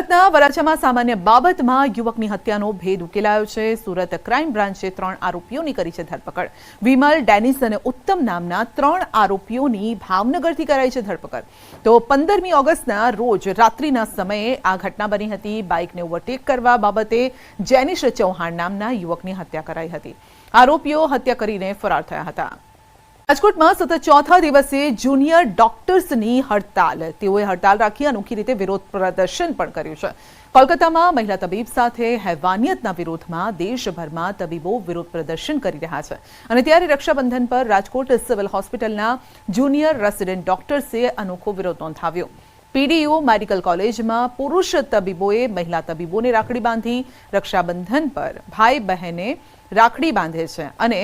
સુરતના વરાછામાં સામાન્ય બાબતમાં યુવકની હત્યાનો ભેદ ઉકેલાયો છે। સુરત ક્રાઇમ બ્રાન્ચે 3 આરોપીઓની કરી છે ધરપકડ। વિમલ, ડેનિસ અને ઉત્તમ નામના 3 આરોપીઓની ભાવનગરથી કરાઈ છે ધરપકડ। તો 15મી ઓગસ્ટના રોજ રાત્રિના સમયે આ ઘટના બની હતી। બાઇકને ઓવરટેક કરવા બાબતે જેનિશ ચૌહાણ નામના યુવકની હત્યા કરાઈ હતી। આરોપીઓ હત્યા કરીને ફરાર થયા હતા। રાજકોટમાં સતત ચોથા દિવસે જુનિયર ડોક્ટર્સની હડતાલ। તેઓએ હડતાલ રાખી અનોખી રીતે વિરોધ પ્રદર્શન પણ કર્યું છે। કોલકાતામાં મહિલા તબીબ સાથે હેવાનિયતના વિરોધમાં દેશભરમાં તબીબો વિરોધ પ્રદર્શન કરી રહ્યા છે। અને ત્યારે રક્ષાબંધન પર રાજકોટ સિવિલ હોસ્પિટલના જુનિયર રેસિડેન્ટ ડોક્ટર્સે અનોખો વિરોધ નોંધાવ્યો। પીડીયુ મેડિકલ કોલેજમાં પુરુષ તબીબોએ મહિલા તબીબોને રાખડી બાંધી। રક્ષાબંધન પર ભાઈ બહેને રાખડી બાંધે છે અને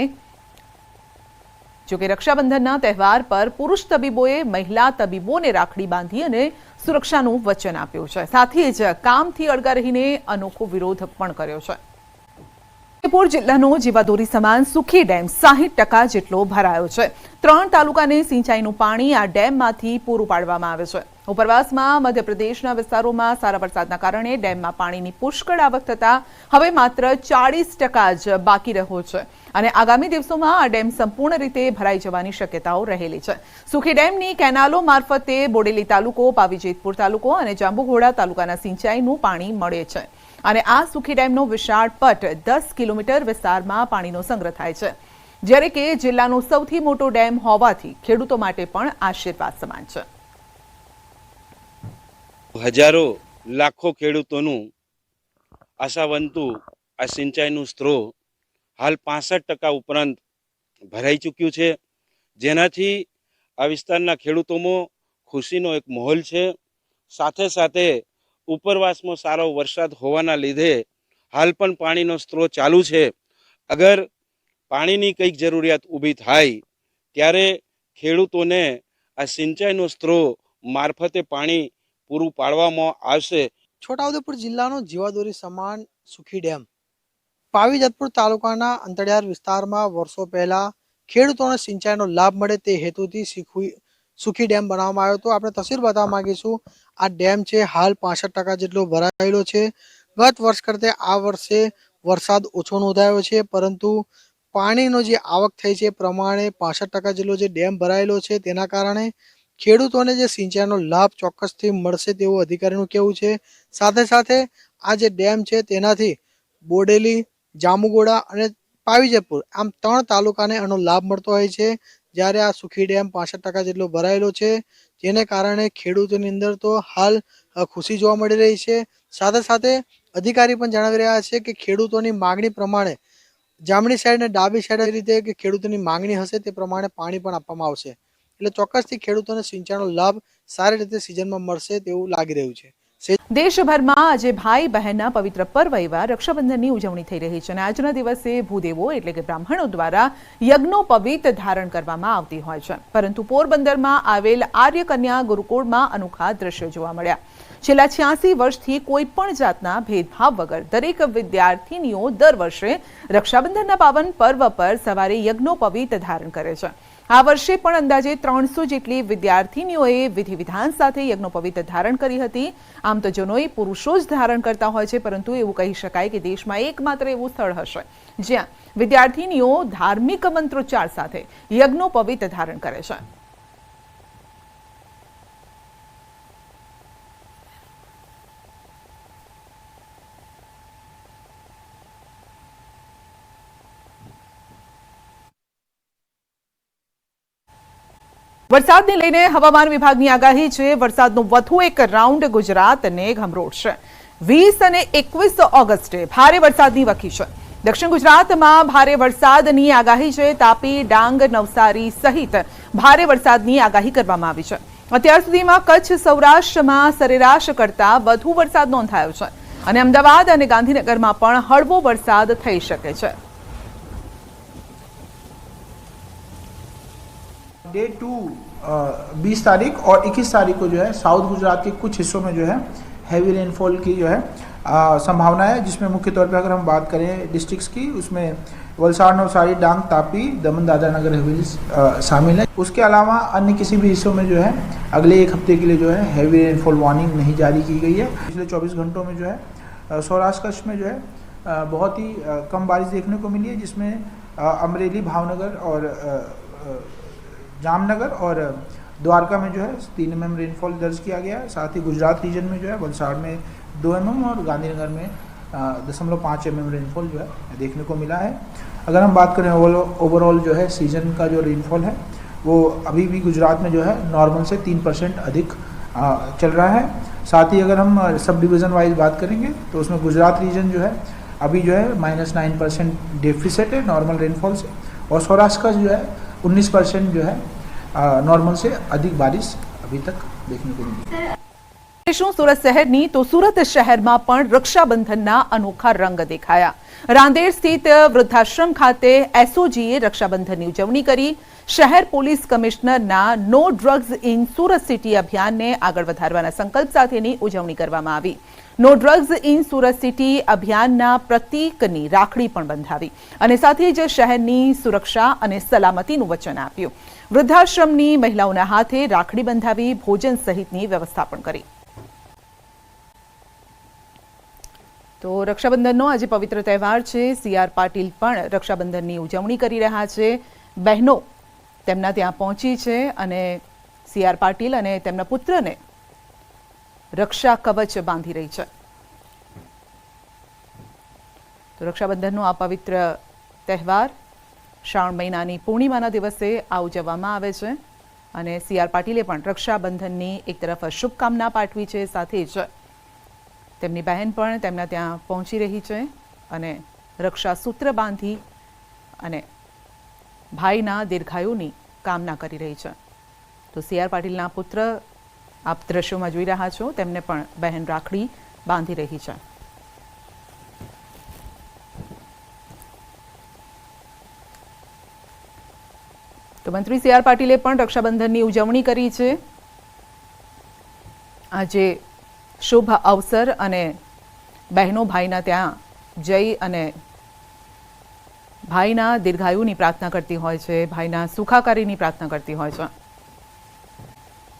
જો કે રક્ષાબંધનના તહેવાર પર પુરુષ તબીબોએ મહિલા તબીબોને રાખડી બાંધી અને સુરક્ષાનું વચન આપ્યું છે। સાથે જ કામથી અળગા રહીને અનોખો વિરોધ પણ કર્યો છે। જયપુર જિલ્લાનો જીવાદોરી સમાન સુખી ડેમ 60% જેટલો ભરાયો છે। 3 તાલુકાને સિંચાઈનું પાણી આ ડેમમાંથી પૂરું પાડવામાં આવે છે। ઉપરવાસમાં મધ્યપ્રદેશના વિસ્તારોમાં સારા વરસાદના કારણે ડેમમાં પાણીની પુષ્કળ આવક થતા હવે માત્ર 40% જ બાકી રહ્યો છે અને આગામી દિવસોમાં આ ડેમ સંપૂર્ણ રીતે ભરાઈ જવાની શક્યતાઓ રહેલી છે। સુખી ડેમની કેનાલો મારફતે બોડેલી તાલુકો, પાવીજેતપુર તાલુકો અને જાંબુઘોડા તાલુકાના સિંચાઈનું પાણી મળે છે અને આ સુખી ડેમનો વિશાળ પટ 10 કિલોમીટર વિસ્તારમાં પાણીનો સંગ્રહ થાય છે, જ્યારે કે જિલ્લાનો સૌથી મોટો ડેમ હોવાથી ખેડૂતો માટે પણ આશીર્વાદ સમાન છે। હજારો લાખો ખેડૂતોનું આશાવંતું આ સિંચાઈનું સ્ત્રોત હાલ 65% ઉપરાંત ભરાઈ ચૂક્યું છે, જેનાથી આ વિસ્તારના ખેડૂતોમાં ખુશીનો એક માહોલ છે। સાથે સાથે ઉપરવાસમાં સારો વરસાદ હોવાના લીધે હાલ પણ પાણીનો સ્ત્રોત ચાલુ છે। અગર પાણીની કંઈક જરૂરિયાત ઊભી થાય ત્યારે ખેડૂતોને આ સિંચાઈનો સ્ત્રોત મારફતે પાણી પૂરું પાડવામાં આવશે। છોટાઉદેપુર જિલ્લાનો જીવાદોરી સમાન સુખી ડેમ પાવીજેતપુર તાલુકાના અંતરિયાળ વિસ્તારમાં વર્ષો પહેલા ખેડૂતોને સિંચાઈનો લાભ મળે તે હેતુથી સુખી ડેમ બનાવવામાં આવ્યો હતો। આપણે તસવીર બતાવવા માંગીશું। આ ડેમ છે હાલ 65% જેટલો ભરાયેલો છે। ગત વર્ષ કરતા આ વર્ષે વરસાદ ઓછો નોંધાયો છે, પરંતુ પાણીનો જે આવક થઈ છે એ પ્રમાણે 65% જેટલો જે ડેમ ભરાયેલો છે તેના કારણે ખેડૂતોને જે સિંચાઈનો લાભ ચોક્કસથી મળશે તેવું અધિકારીનું કહેવું છે। સાથે સાથે આ જે ડેમ છે તેનાથી બોડેલી, જાંબુઘોડા અને પાવીજેતપુર આમ 3 તાલુકાને આનો લાભ મળતો હોય છે, જ્યારે આ સુખી ડેમ 65% જેટલો ભરાયેલો છે, જેને કારણે ખેડૂતોની અંદર તો હાલ ખુશી જોવા મળી રહી છે। સાથે સાથે અધિકારી પણ જણાવી રહ્યા છે કે ખેડૂતોની માંગણી પ્રમાણે જમણી સાઈડ અને ડાબી સાઈડ રીતે કે ખેડૂતોની માંગણી હશે તે પ્રમાણે પાણી પણ આપવામાં આવશે। એટલે ચોક્કસથી ખેડૂતોને સિંચાઈનો લાભ સારી રીતે સિઝનમાં મળશે તેવું લાગી રહ્યું છે। દેશભરમાં આજે ભાઈ બહેનના પવિત્ર પર્વ એવા રક્ષાબંધનની ઉજવણી થઈ રહી છે અને આજના દિવસે ભૂદેવો એટલે કે બ્રાહ્મણો દ્વારા યજ્ઞોપવીત ધારણ કરવામાં આવતી હોય છે, પરંતુ પોરબંદરમાં આવેલ આર્ય કન્યા ગુરુકુળમાં અનોખા દ્રશ્યો જોવા મળ્યા। છેલ્લા 86 વર્ષથી કોઈ પણ જાતના ભેદભાવ વગર દરેક વિદ્યાર્થીનીઓ દર વર્ષે રક્ષાબંધનના પાવન પર્વ પર સવારે યજ્ઞોપવીત ધારણ કરે છે। આ વર્ષે પણ અંદાજે 300 જેટલી વિદ્યાર્થીનીઓએ વિધિ વિધાન સાથે યજ્ઞોપવીત ધારણ કરી હતી। આમ તો જનોઈ પુરુષો જ ધારણ કરતા હોય છે, પરંતુ એવું કહી શકાય કે દેશમાં એકમાત્ર એવું સ્થળ હશે જ્યાં વિદ્યાર્થીનીઓ ધાર્મિક મંત્રોચ્ચાર સાથે યજ્ઞોપવીત ધારણ કરે છે। વરસાદને લઈને હવામાન વિભાગની આગાહી છે। વરસાદનો વધુ એક રાઉન્ડ ગુજરાતને ગમરોડશે। 20 અને 21 ઓગસ્ટે ભારે વરસાદની વકી છે। દક્ષિણ ગુજરાતમાં ભારે વરસાદની આગાહી છે। તાપી, ડાંગ, નવસારી સહિત ભારે વરસાદની આગાહી કરવામાં આવી છે। અત્યાર સુધીમાં કચ્છ, સૌરાષ્ટ્રમાં સરેરાશ કરતા વધુ વરસાદ નોંધાયો છે અને અમદાવાદ અને ગાંધીનગરમાં પણ હળવો વરસાદ થઈ શકે છે। डे 2 20 तारीख और 21 तारीख को जो है साउथ गुजरात के कुछ हिस्सों में जो है हैवी रेनफॉल की जो है संभावना है, जिसमें मुख्य तौर पर अगर हम बात करें डिस्ट्रिक्ट्स की, उसमें वलसाड़, नवसारी, डांग, तापी, दमन, दादरा नगर हवेली शामिल है। उसके अलावा अन्य किसी भी हिस्सों में जो है अगले एक हफ्ते के लिए जो है हैवी रेनफॉल वार्निंग नहीं जारी की गई है। पिछले 24 घंटों में जो है सौराष्ट्र कच्छ में जो है बहुत ही कम बारिश देखने को मिली है, जिसमें अमरेली, भावनगर और जामनगर और द्वारका में जो है 3 mm रेनफॉल दर्ज किया गया है। साथ ही गुजरात रीजन में जो है वलसाड़ में 2 mm और गांधीनगर में 0.5 mm रेनफॉल जो है देखने को मिला है। अगर हम बात करें ओवरऑल जो है सीजन का जो रेनफॉल है वो अभी भी गुजरात में जो है नॉर्मल से 3% अधिक चल रहा है। साथ ही अगर हम सब डिवीज़न वाइज बात करेंगे तो उसमें गुजरात रीजन जो है अभी जो है -9% डेफिसिट है नॉर्मल रेनफॉल से, और सौराष्ट्र का जो है 19% जो है नॉर्मल से अधिक बारिश अभी तक देखने को मिली। સુરત શહેરની તો સુરત શહેરમાં પણ રક્ષાબંધનના અનોખા રંગ દેખાયા। રાંદેર સ્થિત વૃદ્ધાશ્રમ ખાતે એસઓજીએ રક્ષાબંધનની ઉજવણી કરી। શહેર પોલીસ કમિશનરના no drugs in Surat city અભિયાનને આગળ વધારવાના સંકલ્પ સાથેની ઉજવણી કરવામાં આવી। No drugs in Surat city અભિયાનના પ્રતીકની રાખડી પણ બંધાવી અને સાથે જ શહેરની સુરક્ષા અને સલામતીનું વચન આપ્યું। વૃદ્ધાશ્રમની મહિલાઓના હાથે રાખડી બંધાવી ભોજન સહિતની વ્યવસ્થા પણ કરી। તો રક્ષાબંધનનો આજે પવિત્ર તહેવાર છે। સીઆર પાટીલ પણ રક્ષાબંધનની ઉજવણી કરી રહ્યા છે। બહેનો તેમના ત્યાં પહોંચી છે અને સીઆર પાટીલ અને તેમના પુત્રને રક્ષા કવચ બાંધી રહી છે। તો રક્ષાબંધનનો આ પવિત્ર તહેવાર શ્રાવણ મહિનાની પૂર્ણિમાના દિવસે આ ઉજવવામાં આવે છે અને સીઆર પાટીલે પણ રક્ષાબંધનની એક તરફ શુભકામના પાઠવી છે, સાથે જ તેમની બહેન પણ તેમના ત્યાં પહોંચી રહી છે અને રક્ષા સૂત્ર બાંધી અને ભાઈના દીર્ઘાયુની કામના કરી રહી છે। તો સીઆર પાટીલના પુત્ર આપ દ્રશ્યોમાં જોઈ રહ્યા છો, તેમને પણ બહેન રાખડી બાંધી રહી છે। તો મંત્રી સીઆર પાટીલે પણ રક્ષાબંધનની ઉજવણી કરી છે। આજે શુભ અવસર અને બહેનો ભાઈના ત્યાં જઈ અને ભાઈના દીર્ઘાયુની પ્રાર્થના કરતી હોય છે, ભાઈના સુખાકારીની પ્રાર્થના કરતી હોય છે।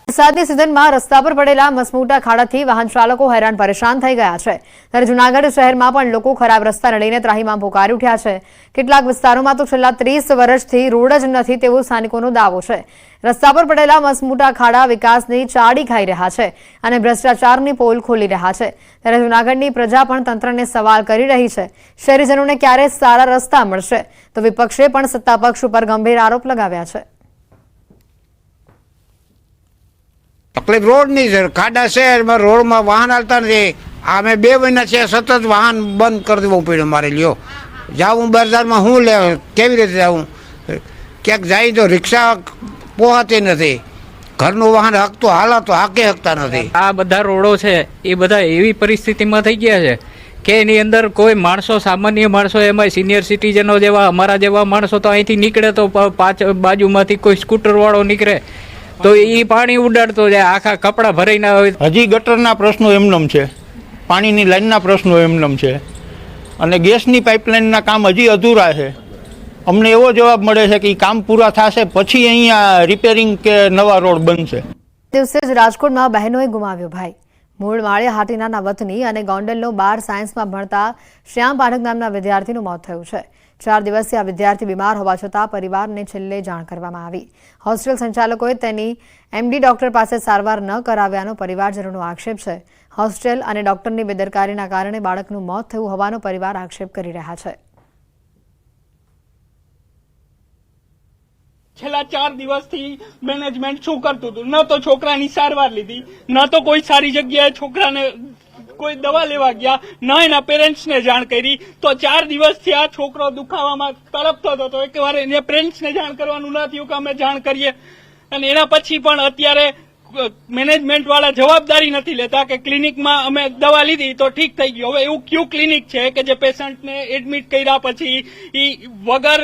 વરસાદની સિઝનમાં રસ્તા પર પડેલા મસમોટા ખાડાથી વાહન ચાલકો હેરાન પરેશાન થઈ ગયા છે। ત્યારે જૂનાગઢ શહેરમાં પણ લોકો ખરાબ રસ્તાને લઈને ત્રાહીમામ પોકારી ઉઠ્યા છે। કેટલાક વિસ્તારોમાં તો છેલ્લા 30 વર્ષથી રોડ જ નથી તેવો સ્થાનિકોનો દાવો છે। રસ્તા પર પડેલા મસમોટા ખાડા વિકાસની ચાડી ખાઈ રહ્યા છે અને ભ્રષ્ટાચારની પોલ ખોલી રહ્યા છે। ત્યારે જૂનાગઢની પ્રજા પણ તંત્રને સવાલ કરી રહી છે, શહેરીજનોને ક્યારે સારા રસ્તા મળશે? તો વિપક્ષે પણ સત્તા પક્ષ ઉપર ગંભીર આરોપ લગાવ્યા છે। તકલીફ રોડની છે, ખાડા શહેરમાં રોડમાં વાહન હાલતા નથી। આ મેં 2 મહિના છે સતત વાહન બંધ કરી દેવું પડ્યું મારે। લ્યો જાઉં બજારમાં હું લે કેવી રીતે જાઉં? ક્યાંક જાય તો રિક્ષા પહોંચતી નથી, ઘરનું વાહન હાંકતો હાલાતો હાંકી શકતા નથી। આ બધા રોડો છે એ બધા એવી પરિસ્થિતિમાં થઈ ગયા છે કે એની અંદર કોઈ માણસો, સામાન્ય માણસો, એમાં સિનિયર સિટીઝનો જેવા અમારા જેવા માણસો તો અહીંથી નીકળે તો બાજુમાંથી કોઈ સ્કૂટરવાળો નીકળે તો એ પાણી ઉડાડતો જાય, આખા કપડાં ભરાઈને આવે। હજી ગટરના પ્રશ્નો એમનેમ છે, પાણીની લાઈનના પ્રશ્નો એમનેમ છે અને ગેસની પાઇપલાઇનના કામ હજી અધૂરા છે। અમને એવો જવાબ મળે છે કે એ કામ પૂરા થશે પછી અહીંયા રિપેરિંગ કે નવા રોડ બનશે। દિવસે જ રાજકોટમાં બહેનોએ ગુમાવ્યો ભાઈ। મૂળ માળિયા હાટીનાના વતની અને ગોંડલનો 12 સાયન્સમાં ભણતા શ્યામ પાઠક નામના વિદ્યાર્થીનું મોત થયું છે। 4 દિવસથી આ વિદ્યાર્થી બીમાર હોવા છતાં પરિવારને છેલ્લે જાણ કરવામાં આવી। હોસ્ટેલ સંચાલકોએ તેની એમડી ડોક્ટર પાસે સારવાર ન કરાવ્યાનો પરિવારજનોનો આક્ષેપ છે। હોસ્ટેલ અને ડોક્ટરની બેદરકારીના કારણે બાળકનું મોત થયું હોવાનો પરિવાર આક્ષેપ કરી રહ્યા છે। છેલ્લા 4 દિવસથી મેનેજમેન્ટ શું કરતું હતું? ન તો છોકરાની સારવાર લીધી, ન તો કોઈ સારી જગ્યાએ છોકરાને કોઈ દવા લેવા ગયા, ન એના પેરેન્ટ્સને જાણ કરી। તો 4 દિવસથી આ છોકરો દુખાવામાં તડપતો હતો। એકવાર એને પેરેન્ટ્સને જાણ કરવાનું ન થયું કે અમે જાણ કરીએ, અને એના પછી પણ અત્યારે મેનેજમેન્ટ વાળા જવાબદારી નથી લેતા કે ક્લિનિકમાં અમે દવા લીધી તો ઠીક થઈ ગયું। હવે એવું ક્યુ ક્લિનિક છે કે જે પેશન્ટને એડમિટ કર્યા પછી વગર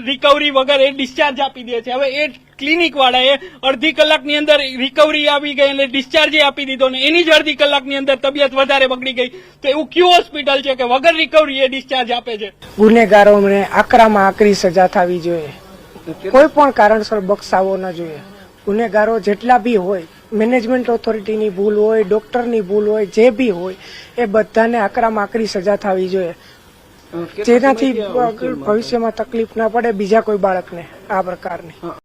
રિકવરી વગર એ ડિસ્ચાર્જ આપી દે છે? હવે એ ક્લિનિક વાળાએ અડધી કલાકની અંદર રિકવરી આવી ગઈ અને ડિસ્ચાર્જ આપી દીધો ને એની જ અડધી કલાકની અંદર તબિયત વધારે બગડી ગઈ. તો એવું કયું હોસ્પિટલ છે કે વગર રિકવરી એ ડિસ્ચાર્જ આપે છે? ગુનેગારોને આકરામાં આકરી સજા થવી જોઈએ. કોઈ પણ કારણસર બક્ષાવો ન જોઈએ. ગુનેગારો જેટલા બી હોય, મેનેજમેન્ટ ઓથોરિટીની ભૂલ હોય, ડોક્ટરની ભૂલ હોય, જે બી હોય, એ બધાને આકરામાં આકરી સજા થવી જોઈએ, જેનાથી ભવિષ્યમાં તકલીફ ના પડે બીજા કોઈ બાળકને આ પ્રકારની.